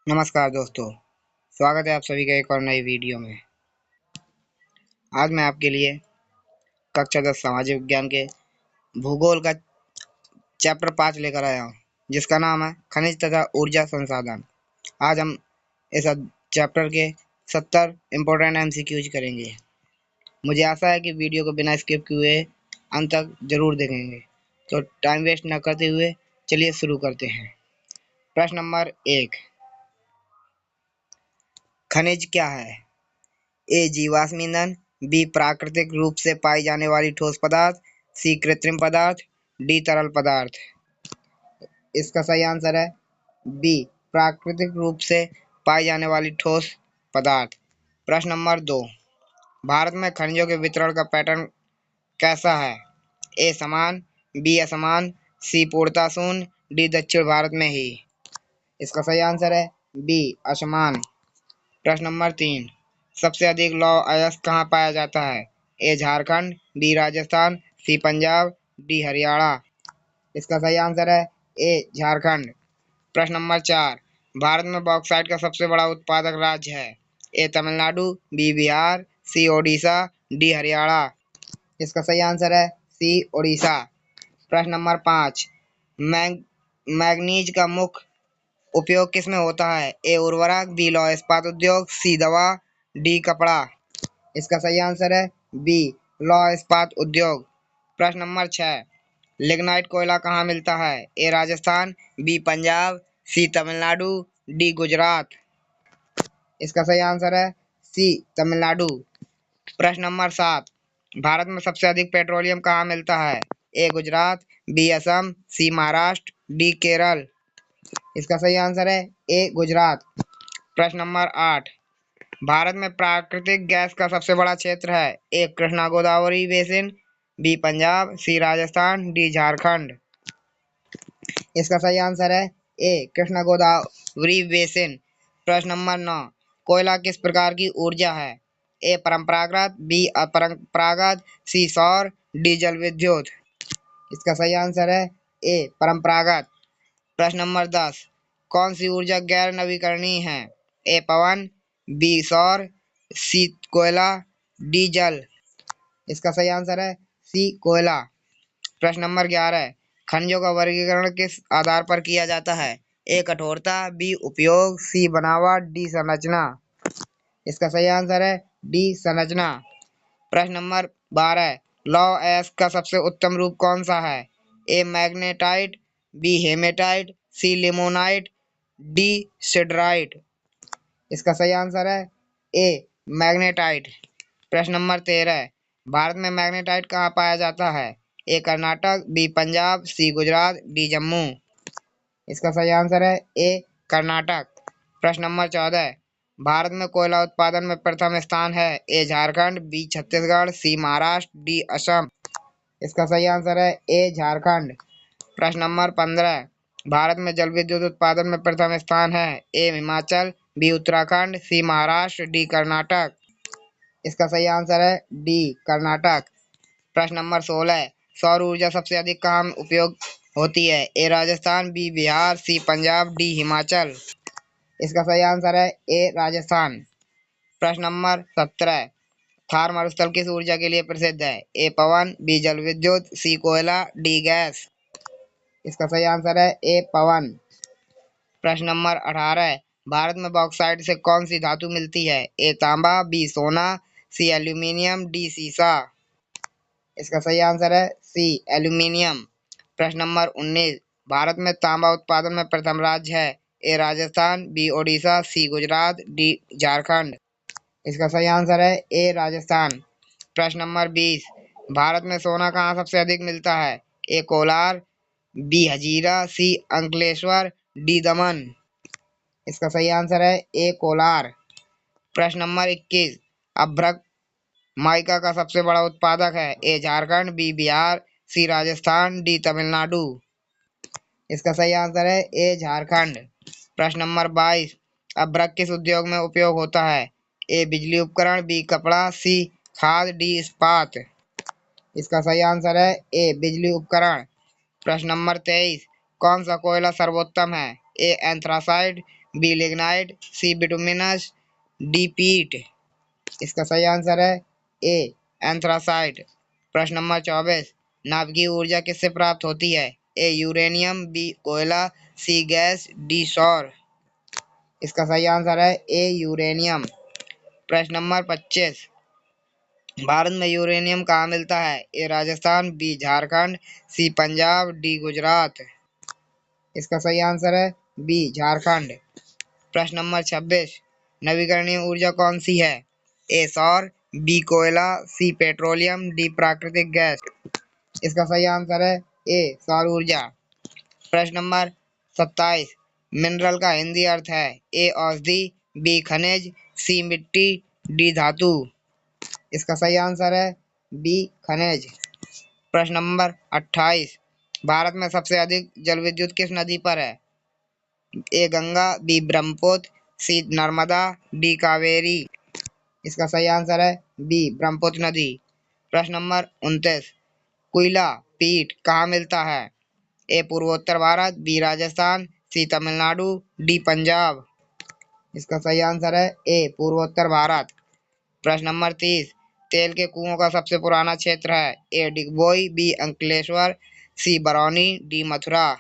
नमस्कार दोस्तों, स्वागत है आप सभी का एक और नई वीडियो में। आज मैं आपके लिए कक्षा 10 सामाजिक विज्ञान के भूगोल का चैप्टर 5 लेकर आया हूँ, जिसका नाम है खनिज तथा ऊर्जा संसाधन। आज हम इस चैप्टर के 70 इम्पोर्टेंट एमसीक्यूज करेंगे। मुझे आशा है कि वीडियो को बिना स्किप किए अंत तक जरूर देखेंगे। तो टाइम वेस्ट न करते हुए चलिए शुरू करते हैं। प्रश्न नंबर 1, खनिज क्या है? ए जीवाश्म ईंधन, बी प्राकृतिक रूप से पाई जाने वाली ठोस पदार्थ, सी कृत्रिम पदार्थ, डी तरल पदार्थ। इसका सही आंसर है बी प्राकृतिक रूप से पाई जाने वाली ठोस पदार्थ। प्रश्न नंबर 2, भारत में खनिजों के वितरण का पैटर्न कैसा है? ए समान, बी असमान, सी पूर्णतः शून्य, डी दक्षिण भारत में ही। इसका सही आंसर है बी असमान। प्रश्न नंबर 3, सबसे अधिक लौह अयस्क कहाँ पाया जाता है? ए झारखंड, बी राजस्थान, सी पंजाब, डी हरियाणा। इसका सही आंसर है ए झारखंड। प्रश्न नंबर 4, भारत में बॉक्साइट का सबसे बड़ा उत्पादक राज्य है? ए तमिलनाडु, बी बिहार, सी ओडिशा, डी हरियाणा। इसका सही आंसर है सी ओडिशा। प्रश्न नंबर 5, मैंग मैग्नीज का मुख्य उपयोग किसमें होता है? ए उर्वरक, बी लौह इस्पात उद्योग, सी दवा, डी कपड़ा। इसका सही आंसर है बी लौह इस्पात उद्योग। प्रश्न नंबर 6, लिग्नाइट कोयला कहाँ मिलता है? ए राजस्थान, बी पंजाब, सी तमिलनाडु, डी गुजरात। इसका सही आंसर है सी तमिलनाडु। प्रश्न नंबर 7, भारत में सबसे अधिक पेट्रोलियम कहाँ मिलता है? ए गुजरात, बी असम, सी महाराष्ट्र, डी केरल। इसका सही आंसर है ए गुजरात। प्रश्न नंबर 8, भारत में प्राकृतिक गैस का सबसे बड़ा क्षेत्र है? ए कृष्णा गोदावरी बेसिन, बी पंजाब, सी राजस्थान, डी झारखंड। इसका सही आंसर है ए कृष्णा गोदावरी बेसिन। प्रश्न नंबर 9, कोयला किस प्रकार की ऊर्जा है? ए परंपरागत, बी अपरंपरागत, सी सौर, डी जल विद्युत। इसका सही आंसर है ए परंपरागत। प्रश्न नंबर 10, कौन सी ऊर्जा गैर नवीकरणीय है? ए पवन, बी सौर, सी कोयला, डी जल। इसका सही आंसर है सी कोयला। प्रश्न नंबर 11, खनिजों का वर्गीकरण किस आधार पर किया जाता है? ए कठोरता, बी उपयोग, सी बनावट, डी संरचना। इसका सही आंसर है डी संरचना। प्रश्न नंबर 12, लौह अयस्क का सबसे उत्तम रूप कौन सा है? ए मैग्नेटाइट, बी हेमेटाइट, सी लिमोनाइट, डी सिडराइट। इसका सही आंसर है ए मैग्नेटाइट। प्रश्न नंबर 13, भारत में मैग्नेटाइट कहाँ पाया जाता है? ए कर्नाटक, बी पंजाब, सी गुजरात, डी जम्मू। इसका सही आंसर है ए कर्नाटक। प्रश्न नंबर 14, भारत में कोयला उत्पादन में प्रथम स्थान है? ए झारखंड, बी छत्तीसगढ़, सी महाराष्ट्र, डी असम। इसका सही आंसर है ए झारखंड। प्रश्न नंबर 15, भारत में जल विद्युत उत्पादन में प्रथम स्थान है? ए हिमाचल, बी उत्तराखंड, सी महाराष्ट्र, डी कर्नाटक। इसका सही आंसर है डी कर्नाटक। प्रश्न नंबर 16, सौर ऊर्जा सबसे अधिक कहाँ उपयोग होती है? ए राजस्थान, बी बिहार, सी पंजाब, डी हिमाचल। इसका सही आंसर है ए राजस्थान। प्रश्न नंबर 17, थार मरुस्थल किस ऊर्जा के लिए प्रसिद्ध है? ए पवन, बी जल विद्युत, सी कोयला, डी गैस। इसका सही आंसर है ए पवन। प्रश्न नंबर 18, भारत में बॉक्साइट से कौन सी धातु मिलती है? ए तांबा, बी सोना, सी एल्यूमिनियम, डी सीसा। इसका सही आंसर है सी एल्यूमिनियम। प्रश्न नंबर 19, भारत में तांबा उत्पादन में प्रथम राज्य है? ए राजस्थान, बी ओडिशा, सी गुजरात, डी झारखंड। इसका सही आंसर है ए राजस्थान। प्रश्न नंबर 20, भारत में सोना कहाँ सबसे अधिक मिलता है? ए कोलार, बी हजीरा, सी अंकलेश्वर, डी दमन। इसका सही आंसर है ए कोलार। प्रश्न नंबर 21, अभ्रक माइका का सबसे बड़ा उत्पादक है? ए झारखंड, बी बिहार, सी राजस्थान, डी तमिलनाडु। इसका सही आंसर है ए झारखंड। प्रश्न नंबर 22, अभ्रक किस उद्योग में उपयोग होता है? ए बिजली उपकरण, बी कपड़ा, सी खाद, डी इस्पात। इसका सही आंसर है ए बिजली उपकरण। प्रश्न नंबर 23, कौन सा कोयला सर्वोत्तम है? ए एंथ्रासाइट, बी लिग्नाइट, सी बिटुमिनस, डी पीट। इसका सही आंसर है ए एंथ्रासाइट। प्रश्न नंबर 24, नाभिकीय ऊर्जा किससे प्राप्त होती है? ए यूरेनियम, बी कोयला, सी गैस, डी सौर। इसका सही आंसर है ए यूरेनियम। प्रश्न नंबर 25, भारत में यूरेनियम कहाँ मिलता है? ए राजस्थान, बी झारखंड, सी पंजाब, डी गुजरात। इसका सही आंसर है बी झारखंड। प्रश्न नंबर 26, नवीकरणीय ऊर्जा कौन सी है? ए सौर, बी कोयला, सी पेट्रोलियम, डी प्राकृतिक गैस। इसका सही आंसर है ए सौर ऊर्जा। प्रश्न नंबर 27, मिनरल का हिंदी अर्थ है? ए औषधि, बी खनिज, सी मिट्टी, डी धातु। इसका सही आंसर है बी खनिज। प्रश्न नंबर 28, भारत में सबसे अधिक जल विद्युत किस नदी पर है? ए गंगा, बी ब्रह्मपुत्र, सी नर्मदा, डी कावेरी। इसका सही आंसर है बी ब्रह्मपुत्र नदी। प्रश्न नंबर 29, कोयला पीट कहाँ मिलता है? ए पूर्वोत्तर भारत, बी राजस्थान, सी तमिलनाडु, डी पंजाब। इसका सही आंसर है ए पूर्वोत्तर भारत। प्रश्न नंबर 30, तेल के कुओं का सबसे पुराना क्षेत्र है? ए डिगबोई, बी अंकलेश्वर, सी बरौनी, डी मथुरा।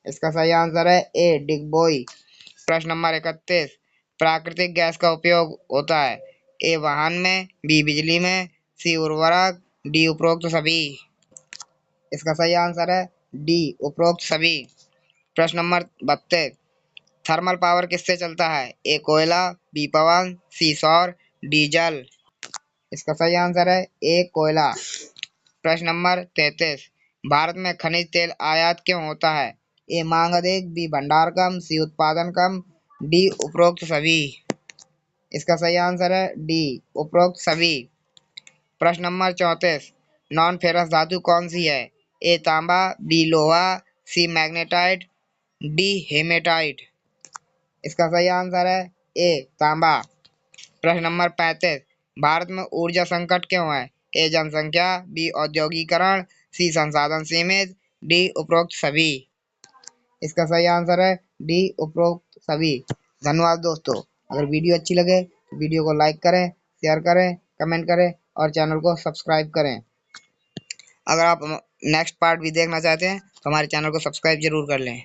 इसका सही आंसर है ए डिगबोई। प्रश्न नंबर 31, प्राकृतिक गैस का उपयोग होता है? ए वाहन में, बी बिजली में, सी उर्वरक, डी उपरोक्त सभी। इसका सही आंसर है डी उपरोक्त सभी। प्रश्न नंबर 32, थर्मल पावर किससे चलता है? ए कोयला, बी पवन, सी सौर, डी जल। इसका सही आंसर है ए कोयला। प्रश्न नंबर 33, भारत में खनिज तेल आयात क्यों होता है? ए मांग अधिक, बी भंडार कम, सी उत्पादन कम, डी उपरोक्त सभी। इसका सही आंसर है डी उपरोक्त सभी। प्रश्न नंबर 34, नॉन फेरस धातु कौन सी है? ए तांबा, बी लोहा, सी मैग्नेटाइट, डी हेमेटाइट। इसका सही आंसर है ए तांबा। प्रश्न नंबर 35, भारत में ऊर्जा संकट क्यों है? ए जनसंख्या, बी औद्योगिकरण, सी संसाधन सीमित, डी उपरोक्त सभी। इसका सही आंसर है डी उपरोक्त सभी। धन्यवाद दोस्तों। अगर वीडियो अच्छी लगे तो वीडियो को लाइक करें, शेयर करें, कमेंट करें और चैनल को सब्सक्राइब करें। अगर आप नेक्स्ट पार्ट भी देखना चाहते हैं तो हमारे चैनल को सब्सक्राइब जरूर कर लें।